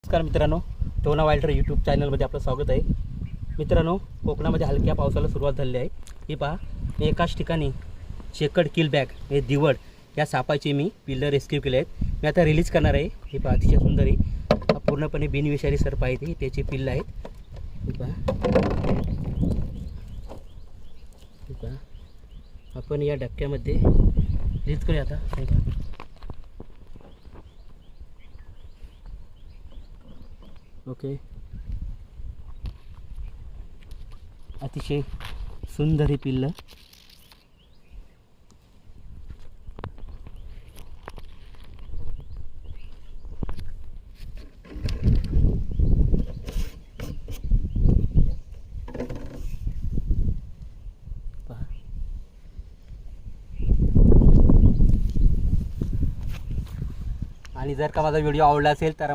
नमस्कार मित्रांनो, टोना वाईल्डर यूट्यूब चॅनलमध्ये आपलं स्वागत आहे. मित्रांनो, कोकणामध्ये हलक्या पावसाला सुरुवात झाली आहे. हे पहा, एकाच ठिकाणी शेकड किलबॅक हे दिवड या सापाचे मी पिल्लं रेस्क्यू केले आहेत. मी आता रिलीज करणार आहे. हे पहा, अतिशय सुंदर आहे. हा पूर्णपणे बिनविषारी सर्प आहे. ते त्याचे पिल्लं आहेत. हे पहा, आपण या डबक्यामध्ये रिलीज करूया आता. हे पहा, ओके, अतिशय सुंदर ही पिल्लं. पहा, आणि जर का माझा व्हिडिओ आवडला असेल तर